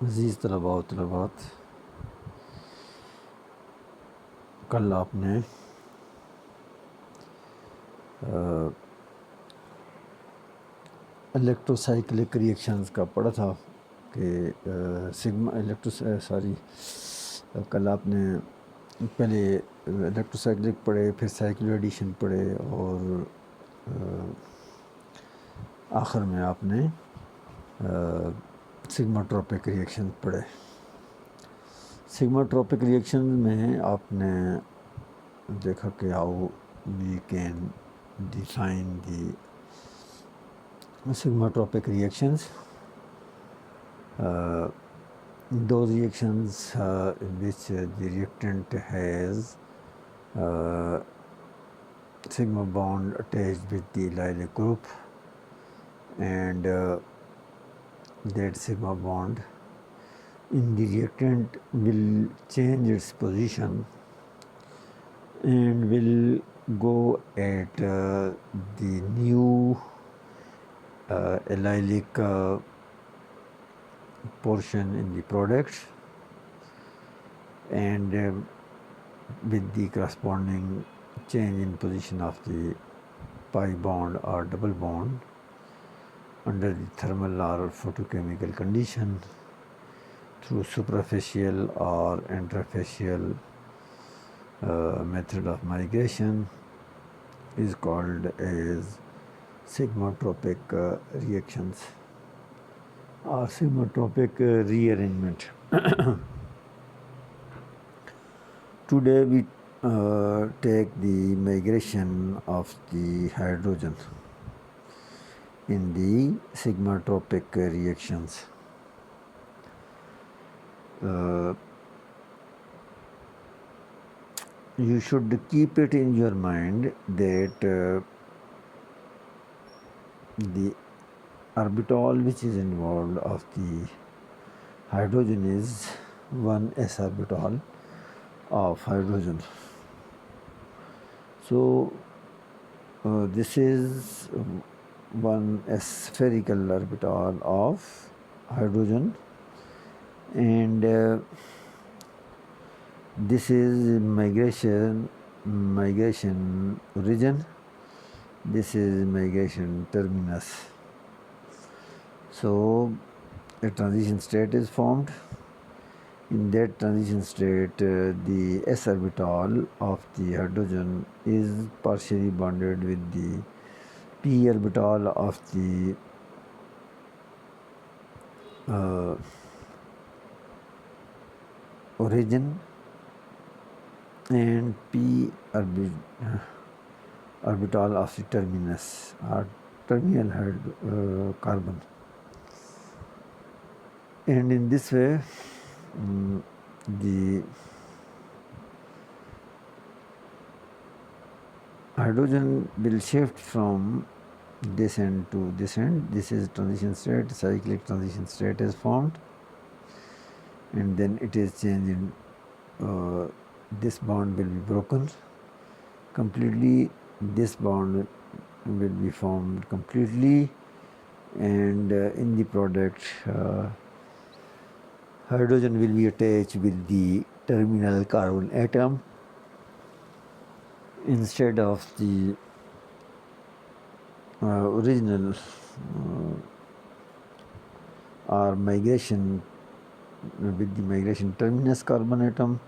अजीज़ तलबा व तलबात, कल आपने इलेक्ट्रोसाइक्लिक रिएक्शंस का पढ़ा था कि सिग्मा कल आपने पहले इलेक्ट्रोसाइक्लिक पढ़े, फिर साइक्लो एडिशन पढ़े और आखिर में आपने सिग्मा ट्रॉपिक रिएक्शन पढ़े। सिग्मा ट्रॉपिक रिएक्शन में आपने देखा कि how we can define the sigma tropic reactions. Those reactions in which the reactant has sigma bond attached with the allylic group, and that sigma bond in the reactant will change its position and will go at the new allylic portion in the product, and with the corresponding change in position of the pi bond or double bond under the thermal or photochemical condition through suprafacial or intrafacial method of migration is called as sigmatropic reactions or sigmatropic rearrangement. Today we take the migration of the hydrogen in the sigmatropic reactions. You should keep it in your mind that the orbital which is involved of the hydrogen is 1s orbital of hydrogen. So this is one spherical orbital of hydrogen, and this is migration origin, this is migration terminus. So a transition state is formed. In that transition state, the s orbital of the hydrogen is partially bonded with the p orbital of the origin, and p orbital of the terminus or terminal carbon. And in this way, the hydrogen will shift from this end to this end. This is transition state, cyclic transition state is formed, and then it is changed in this bond will be broken completely, this bond will be formed completely, and in the product hydrogen will be attached with the terminal carbon atom instead of the original or migration with the migration terminus carbon atom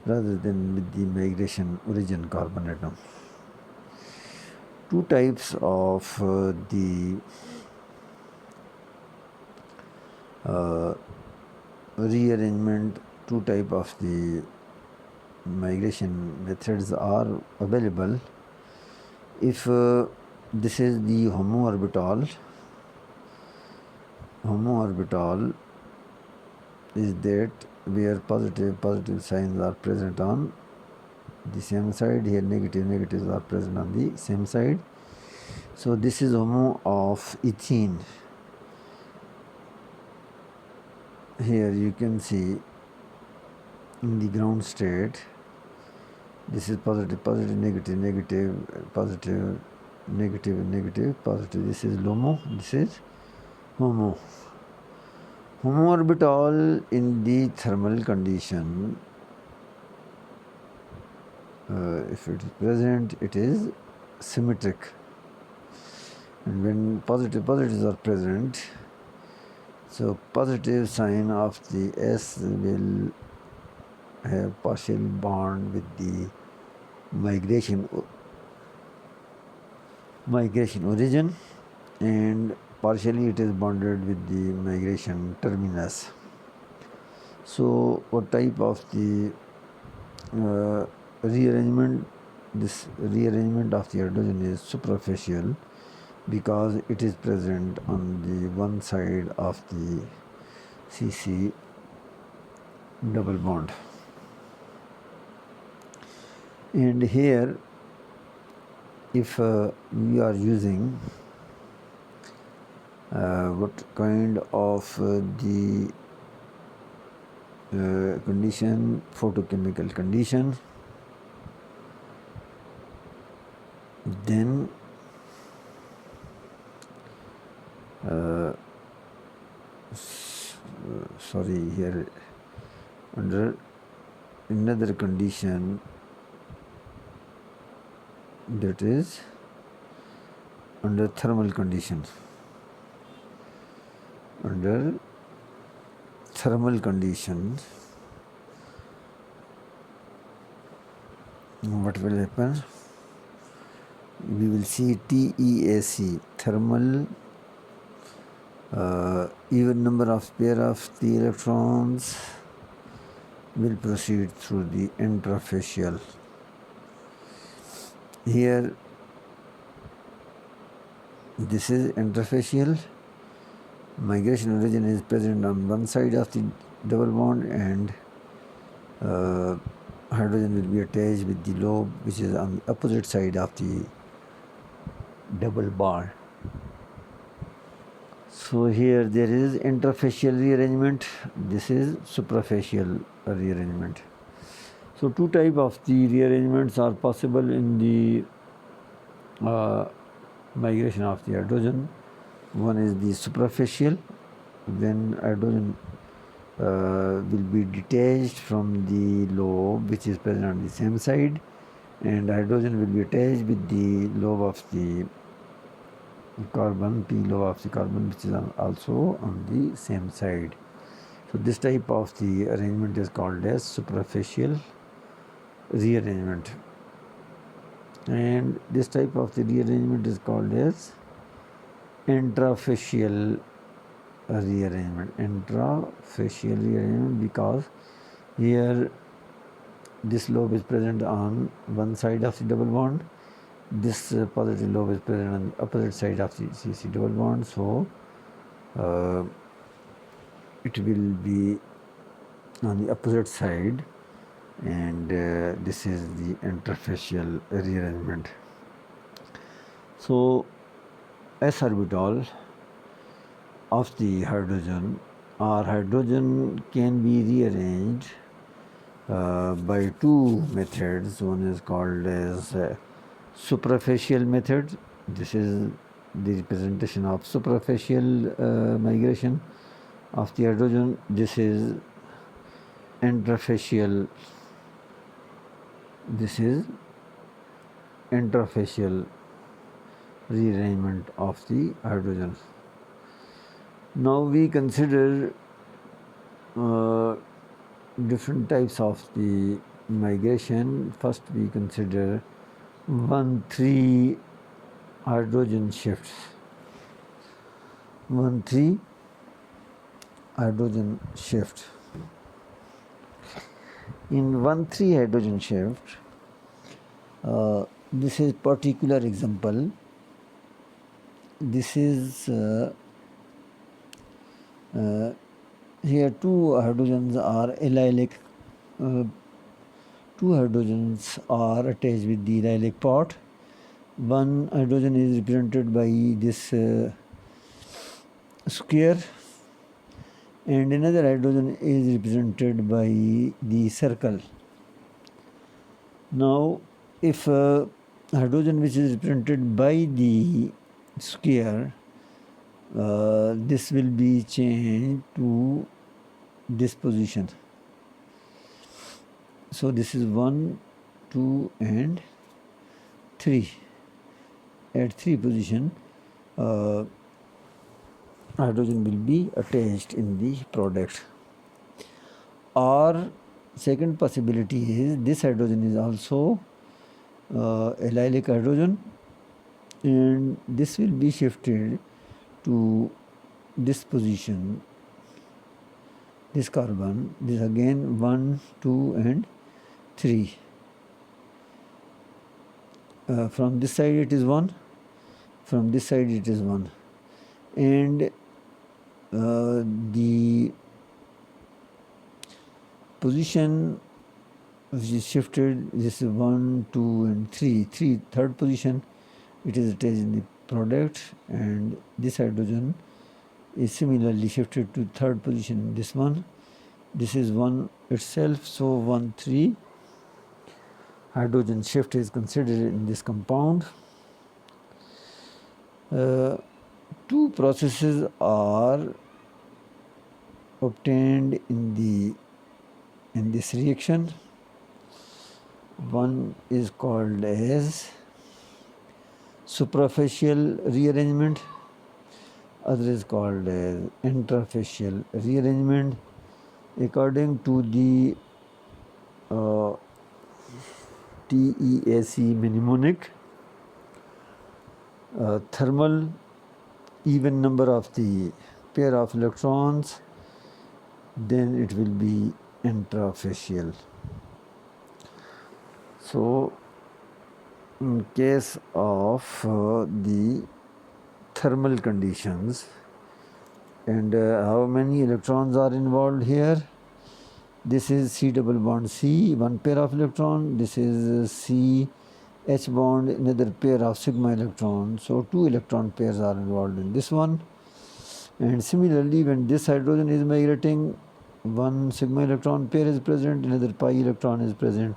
rather than with the migration origin carbon atom. Two types of the rearrangement, two type of the migration methods are available. If this is the homo orbital is that where positive signs are present on the same side, here negatives are present on the same side. So this is homo of ethene. Here you can see in the ground state, this is positive, negative, positive, negative, positive. This is LOMO, this is HOMO. Homoorbital in the thermal condition, if it is present, it is symmetric, and when positives are present, so positive sign of the S will have partial bond with the migration origin, and partially it is bonded with the migration terminus. So what type of the rearrangement? This rearrangement of the hydrogen is suprafacial because it is present on the one side of the CC double bond. And here, if we are using what kind of the condition, photochemical condition, then sorry, here under another condition, that is under thermal conditions. Under thermal conditions, what will happen? We will see TEAC, thermal even number of pair of the electrons will proceed through the intrafacial. Here this is intrafacial. Migration origin is present on one side of the double bond, and hydrogen will be attached with the lobe which is on the opposite side of the double bond. So here there is intrafacial rearrangement, this is suprafacial rearrangement. So two types of the rearrangements are possible in the migration of the hydrogen. One is the suprafacial, when hydrogen will be detached from the lobe which is present on the same side, and hydrogen will be attached with the lobe of the carbon, p lobe of the carbon, which is also on the same side. So this type of the arrangement is called as suprafacial rearrangement, and this type of the rearrangement is called as intrafacial rearrangement. Intrafacial rearrangement because here this lobe is present on one side of the double bond, this positive lobe is present on the opposite side of the CC double bond, so it will be on the opposite side, and this is the intrafacial rearrangement. So s orbital of the hydrogen, or hydrogen can be rearranged by two methods. One is called as suprafacial method. This is the representation of suprafacial migration of the hydrogen. This is intrafacial. This is intrafacial rearrangement of the hydrogen. Now we consider different types of the migration. First we consider 1,3 hydrogen shifts. 1,3 hydrogen shift. In 1,3 hydrogen shift, this is particular example. This is here two hydrogens are allylic. Two hydrogens are attached with the allylic part. One hydrogen is represented by this square, and another hydrogen is represented by the circle. Now, if hydrogen which is represented by the square this will be changed to this position. So this is 1, 2 and 3. At 3 position, hydrogen will be attached in the product. Or second possibility is this hydrogen is also allylic hydrogen, and this will be shifted to this position, this carbon. This again 1, 2 and 3. From this side it is 1, from this side it is 1, and the position which is shifted, this is 1, 2 and 3. Third position it is attached in the product, and this hydrogen is similarly shifted to third position, this one. This is 1 itself, so 1, 3 hydrogen shift is considered in this compound. Two processes are obtained in this reaction. One is called as suprafacial rearrangement, other is called as intrafacial rearrangement. According to the TEAC mnemonic, thermal even number of the pair of electrons, then it will be intrafacial. So in case of the thermal conditions, and how many electrons are involved here? This is C double bond C, one pair of electron. This is C H bond, another pair of sigma electrons. So 2 electron pairs are involved in this one. And similarly, when this hydrogen is migrating, one sigma electron pair is present, another pi electron is present.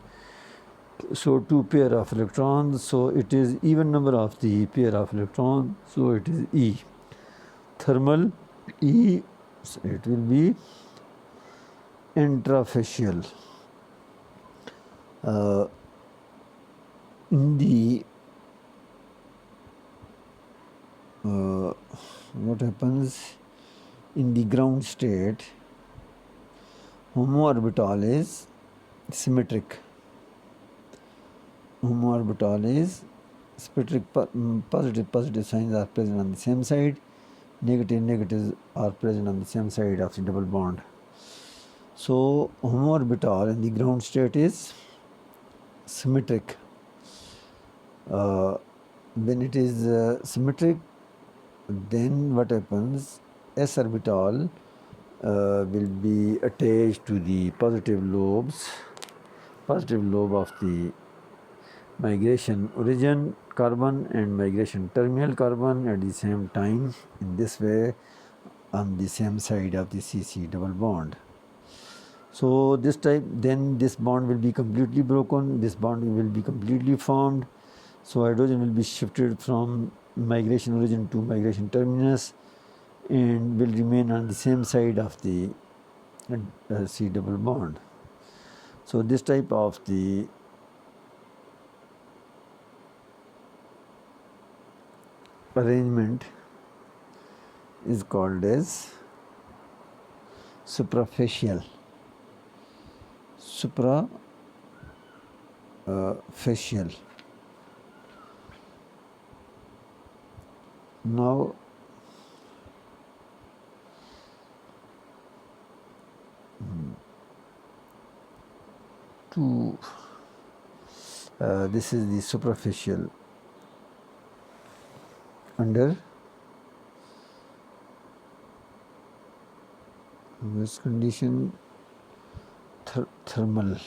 So 2 pair of electrons. So it is even number of the pair of electrons. So it is E. Thermal E, so it will be intrafacial. In the what happens in the ground state, homoorbital is symmetric. Homoorbital is symmetric. Positive signs are present on the same side. Negatives are present on the same side of the double bond. So homoorbital in the ground state is symmetric. When it is symmetric, then what happens? S orbital will be attached to the positive lobe of the migration origin carbon and migration terminal carbon at the same time, in this way on the same side of the CC double bond. So this type, then this bond will be completely broken, this bond will be completely formed. So hydrogen will be shifted from migration origin to migration terminus and will remain on the same side of the C double bond. So this type of the arrangement is called as suprafacial. Facial. Now this is the suprafacial. Under this condition, thermal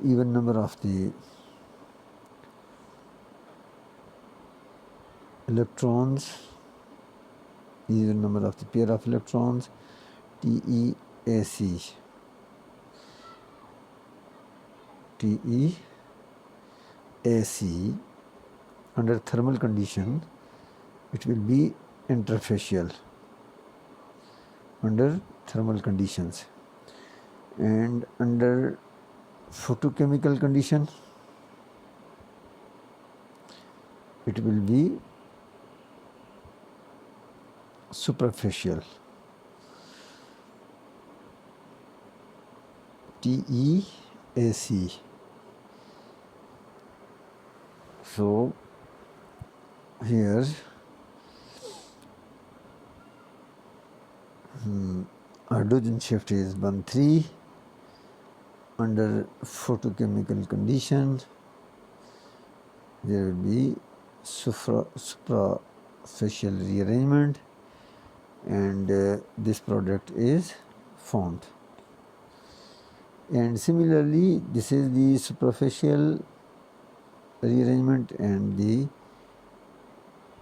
even number of the electrons, even number of the pair of electrons, TEAC under thermal condition, it will be interfacial under thermal conditions, and under photochemical condition it will be suprafacial, TEAC. So here hydrogen shift is 1,3. Under photochemical condition there will be suprafacial rearrangement, and this product is formed. And similarly, this is the suprafacial rearrangement, and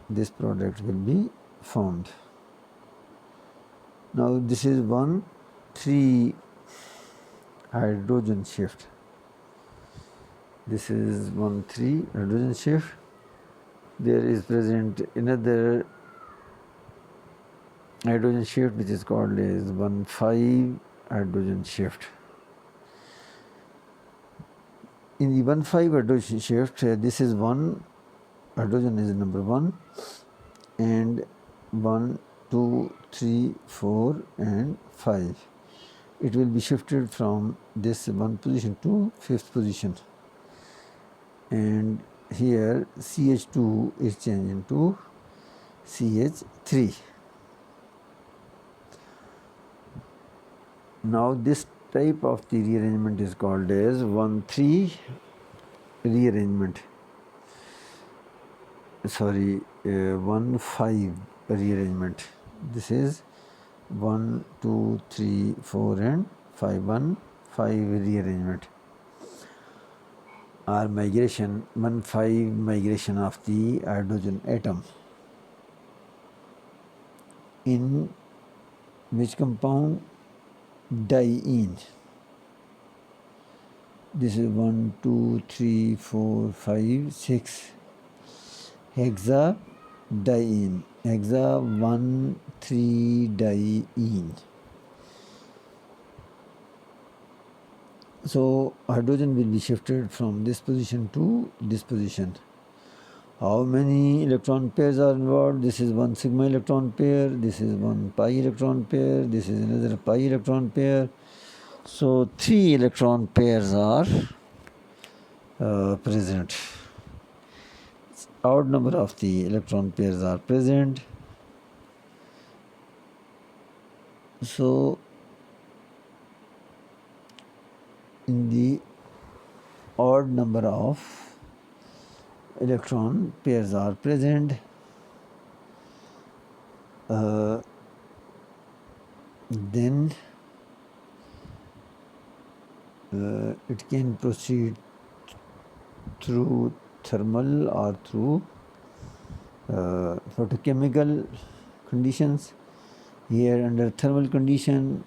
this product will be formed. Now this is 1,3 hydrogen shift. This is 1,3 hydrogen shift. There is present another hydrogen shift which is called as 1,5 hydrogen shift. In the 1,5 hydrogen shift, this is 1 hydrogen is number 1, and 1, 2, 3, 4 and 5. It will be shifted from this 1 position to 5th position, and here CH2 is changed into CH3. Now this type of the rearrangement is called as 1,3 rearrangement. 1,5 rearrangement. This is 1, 2, 3, 4 and 5. 1,5 rearrangement or migration. 1,5 migration of the hydrogen atom. In which compound? Diene. This is 1, 2, 3, 4, 5, 6. Hexadiene. Hexa 1,3-diene. So hydrogen will be shifted from this position to this position. How many electron pairs are involved? This is 1 sigma electron pair, this is 1 pi electron pair, this is another pi electron pair. So 3 electron pairs are present. Odd number of the electron pairs are present. So in the odd number of electron pairs are present, then it can proceed through thermal or through photochemical conditions. Here under thermal condition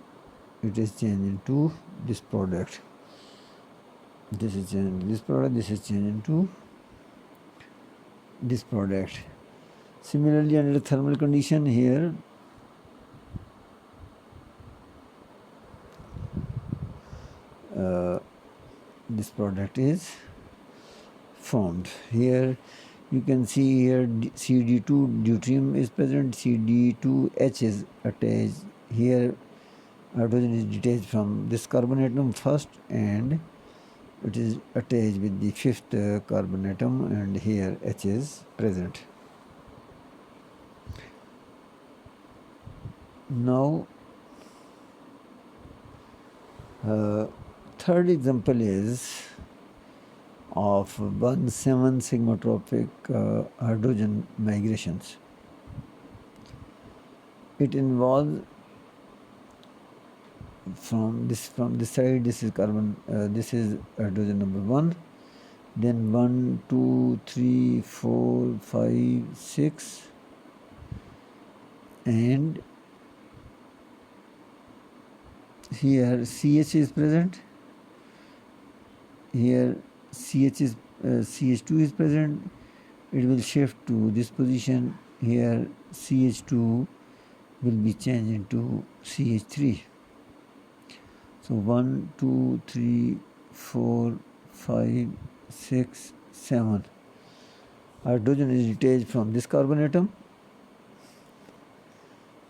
it is changed into this product. This is changed into this product, this is changed into this product. Similarly under thermal condition here this product is formed. Here you can see here CD2 deuterium is present, CD2H is attached. Here hydrogen is detached from this carbon atom first, and it is attached with the 5th carbon atom, and here H is present. Now third example is of 1,7 sigma tropic hydrogen migrations. It involves from this side, this is carbon, this is hydrogen number 1, then 1, 2, 3, 4, 5, 6, and here CH is present, here CH is CH2 is present. It will shift to this position, here CH2 will be changed into CH3. So 1, 2, 3, 4, 5, 6, 7. Hydrogen is detached from this carbon atom.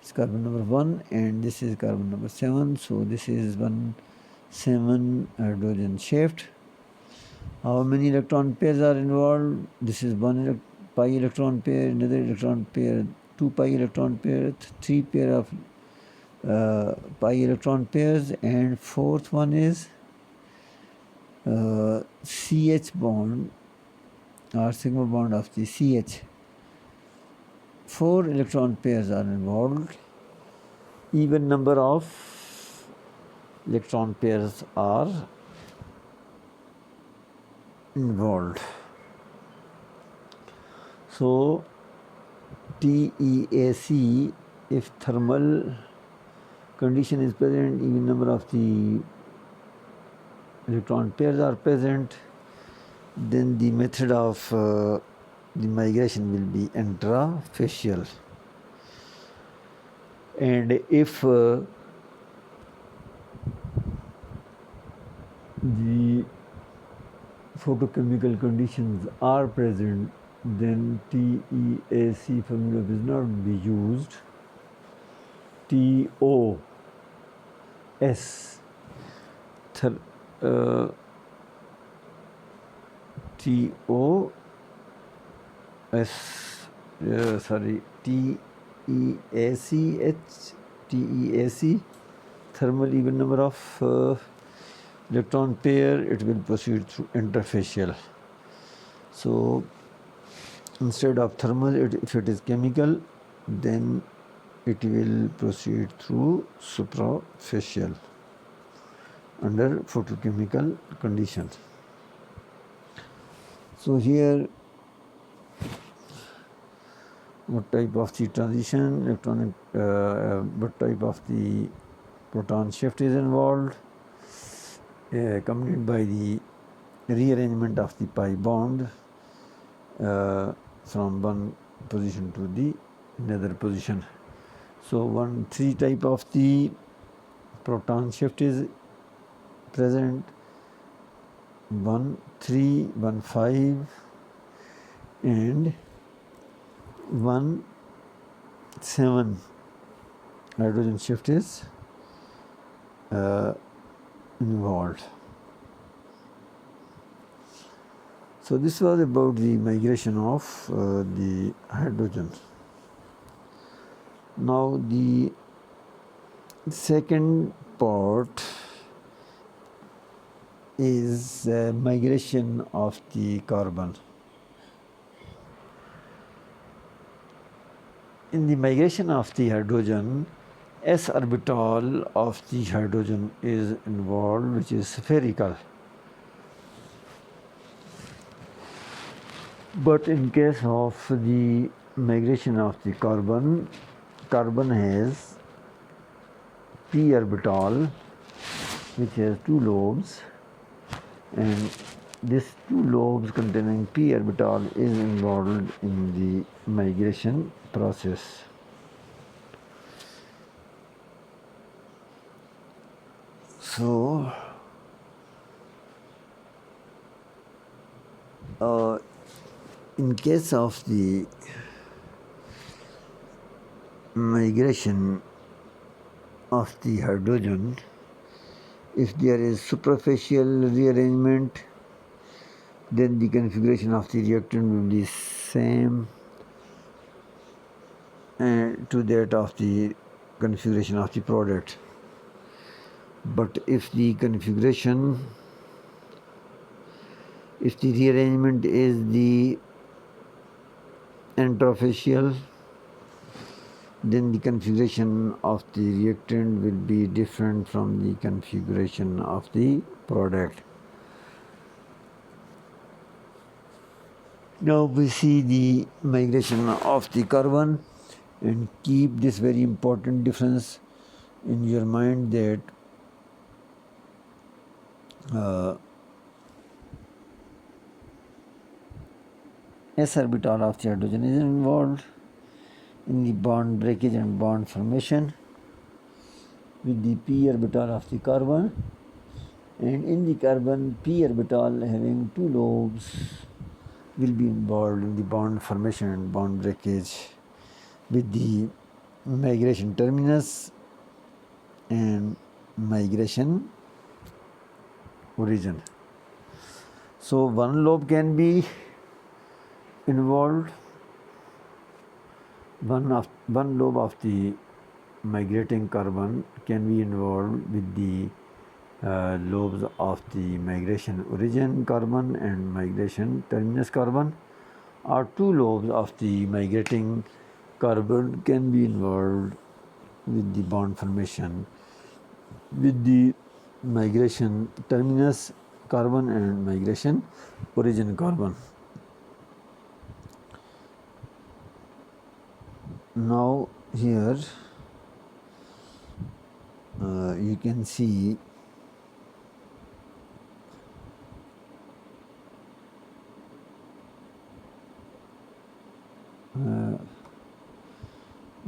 It's carbon number 1 and this is carbon number 7. So this is 1, 7 hydrogen shift. How many electron pairs are involved? This is 1 pi electron pair, another electron pair, 2 pi electron pair, 3 pair of pi electron pairs, and fourth one is CH bond or sigma bond of the CH. 4 electron pairs are involved. Even number of electron pairs are involved. So TEAC, if thermal condition is present, even number of the electron pairs are present, then the method of the migration will be intrafacial. And if the photochemical conditions are present, then TEAC formula will not be used. TOS TEAC, thermal even number of electron pair, it will proceed through interfacial. So instead of thermal, if it is chemical, then it will proceed through suprafacial under photochemical conditions. So here, what type of the transition, electronic, what type of the proton shift is involved, accompanied by the rearrangement of the pi bond from one position to the another position. So 3 type of the proton shift is present: 1, 3, 1, 5, and 1, 7 hydrogen shift is involved. So this was about the migration of the hydrogen. Now the second part is migration of the carbon. In the migration of the hydrogen, s orbital of the hydrogen is involved, which is spherical. But in case of the migration of the carbon, carbon has p orbital, which has 2 lobes, and this 2 lobes containing p orbital is involved in the migration process. So in case of the migration of the hydrogen, if there is suprafacial rearrangement, then the configuration of the reactant will be same to that of the configuration of the product. But if the configuration, if the rearrangement is the intrafacial, then the configuration of the reactant will be different from the configuration of the product. Now we see the migration of the carbon, and keep this very important difference in your mind, that s orbital of the hydrogen is involved, in the bond breakage and bond formation with the p orbital of the carbon, and in the carbon p orbital having two lobes will be involved in the bond formation and bond breakage with the migration terminus and migration origin. So one lobe can be involved, one lobe of the migrating carbon can be involved with the lobes of the migration origin carbon and migration terminus carbon, or two lobes of the migrating carbon can be involved with the bond formation with the migration terminus carbon and migration origin carbon. Now here you can see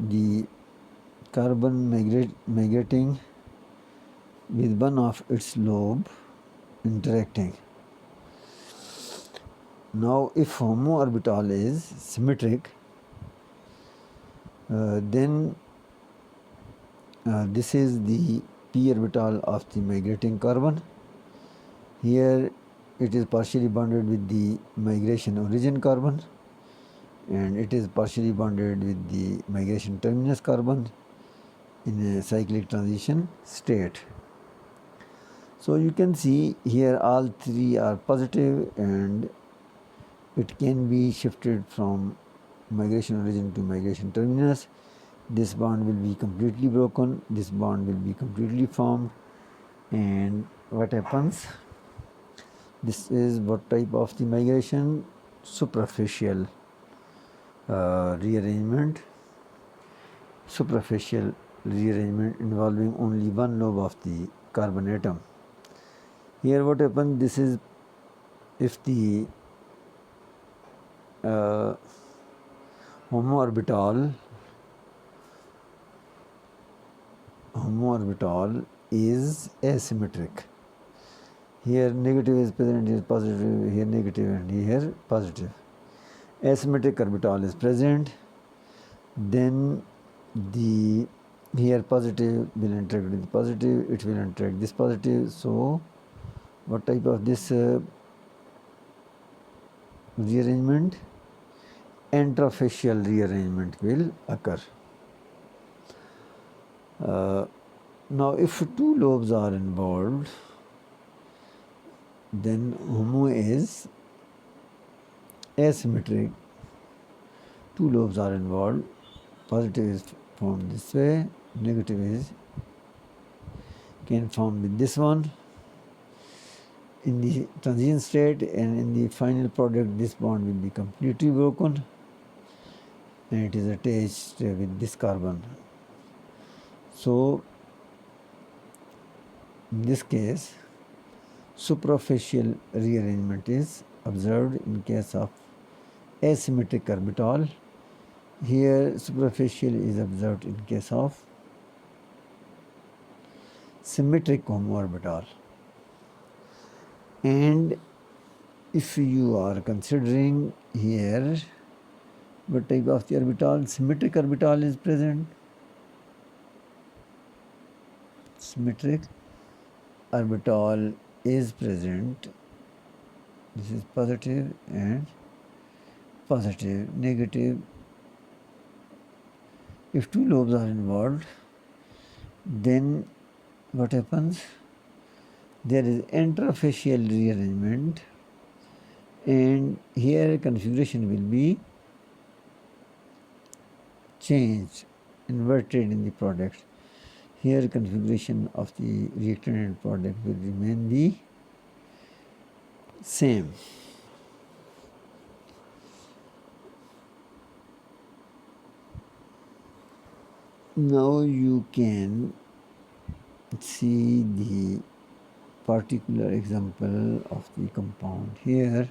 the carbon migrating with one of its lobe interacting. Now if HOMO orbital is symmetric, then this is the p orbital of the migrating carbon. Here it is partially bonded with the migration origin carbon, and it is partially bonded with the migration terminus carbon in a cyclic transition state. So you can see here all three are positive, and it can be shifted from migration origin to migration terminus. This bond will be completely broken, this bond will be completely formed, and what happens? This is what type of the migration? Suprafacial rearrangement. Suprafacial rearrangement involving only one lobe of the carbon atom. Here what happens? This is if the HOMO orbital is asymmetric. Here negative is present, here positive, here negative, and here positive. Asymmetric orbital is present, then the here positive will interact with positive, it will interact this positive. So what type of this rearrangement? Intrafacial rearrangement will occur. Now if two lobes are involved, then HOMO is asymmetric. Two lobes are involved, positive is formed this way, negative is can form with this one. In the transition state and in the final product, this bond will be completely broken and it is attached with this carbon. So in this case, suprafacial rearrangement is observed in case of asymmetric orbital. Here suprafacial is observed in case of symmetric HOMO orbital. And if you are considering here what type of the orbital, symmetric orbital is present. Symmetric orbital is present. This is positive and positive, negative. If two lobes are involved, then what happens? There is intrafacial rearrangement, and here configuration will be changed, inverted in the product. Here configuration of the reactant and product will remain the same. Now you can see the particular example of the compound here.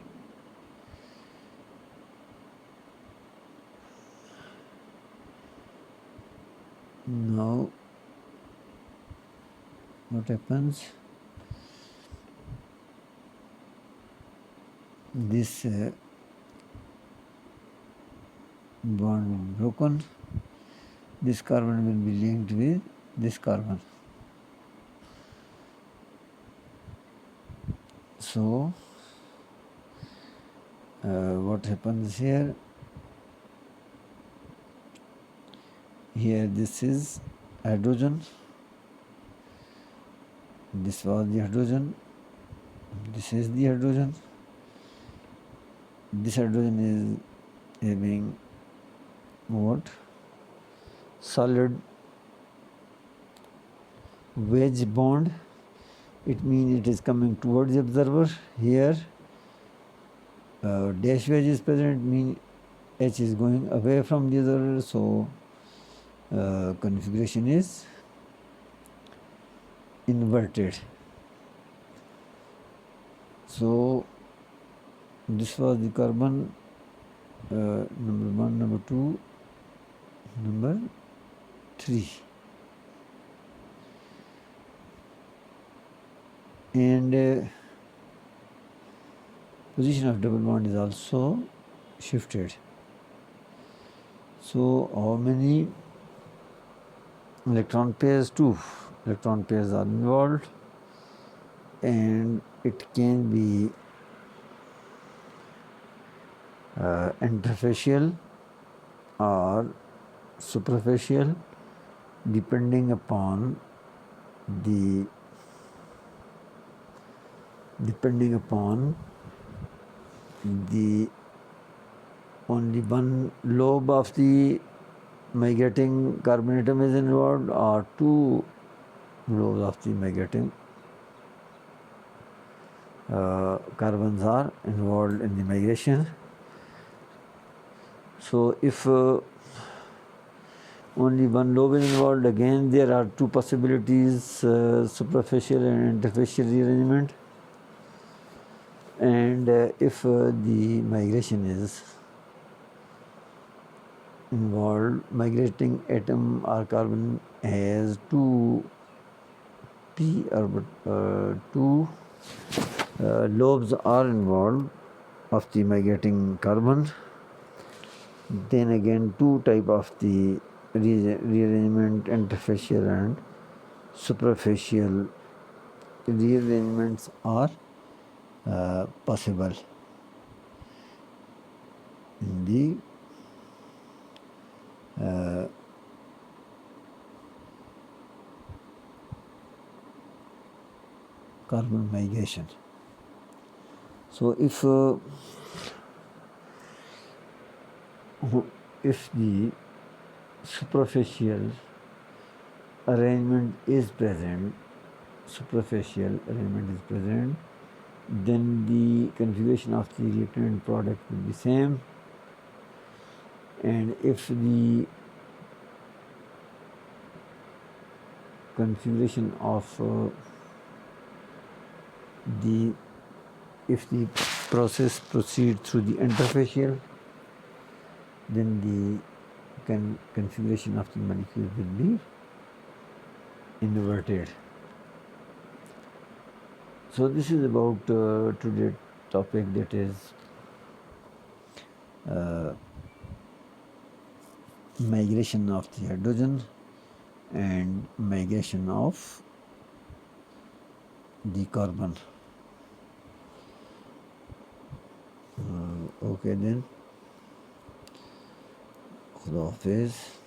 Now what happens, this bond will be broken, this carbon will be linked with this carbon. So what happens here, this is hydrogen, this was the hydrogen, this is the hydrogen, this hydrogen is having what, solid wedge bond. It means it is coming towards the observer. Here dash wedge is present, means H is going away from the observer, so configuration is inverted. So this was the carbon number 1, number 2, number 3. And position of double bond is also shifted. So how many electron pairs? 2 electron pairs are involved, and it can be interfacial or suprafacial, depending upon the only one lobe of the migrating carbon atom is involved, or 2 lobes of the migrating carbons are involved in the migration. So if only one lobe is involved, again there are 2 possibilities, superficial and interfacial rearrangement. And if the migration is involved, migrating atom or carbon has 2 p orbital, 2 lobes are involved of the migrating carbon, then again 2 type of the rearrangement, interfacial and suprafacial rearrangements are possible in the carbon migration. So if the superficial arrangement is present, then the configuration of the reactant product will be same. And if the configuration of if the process proceeds through the interfacial, then the configuration of the molecule will be inverted. So this is about today's topic, that is migration of the hydrogen and migration of the carbon. Okay then, Khuda Hafiz.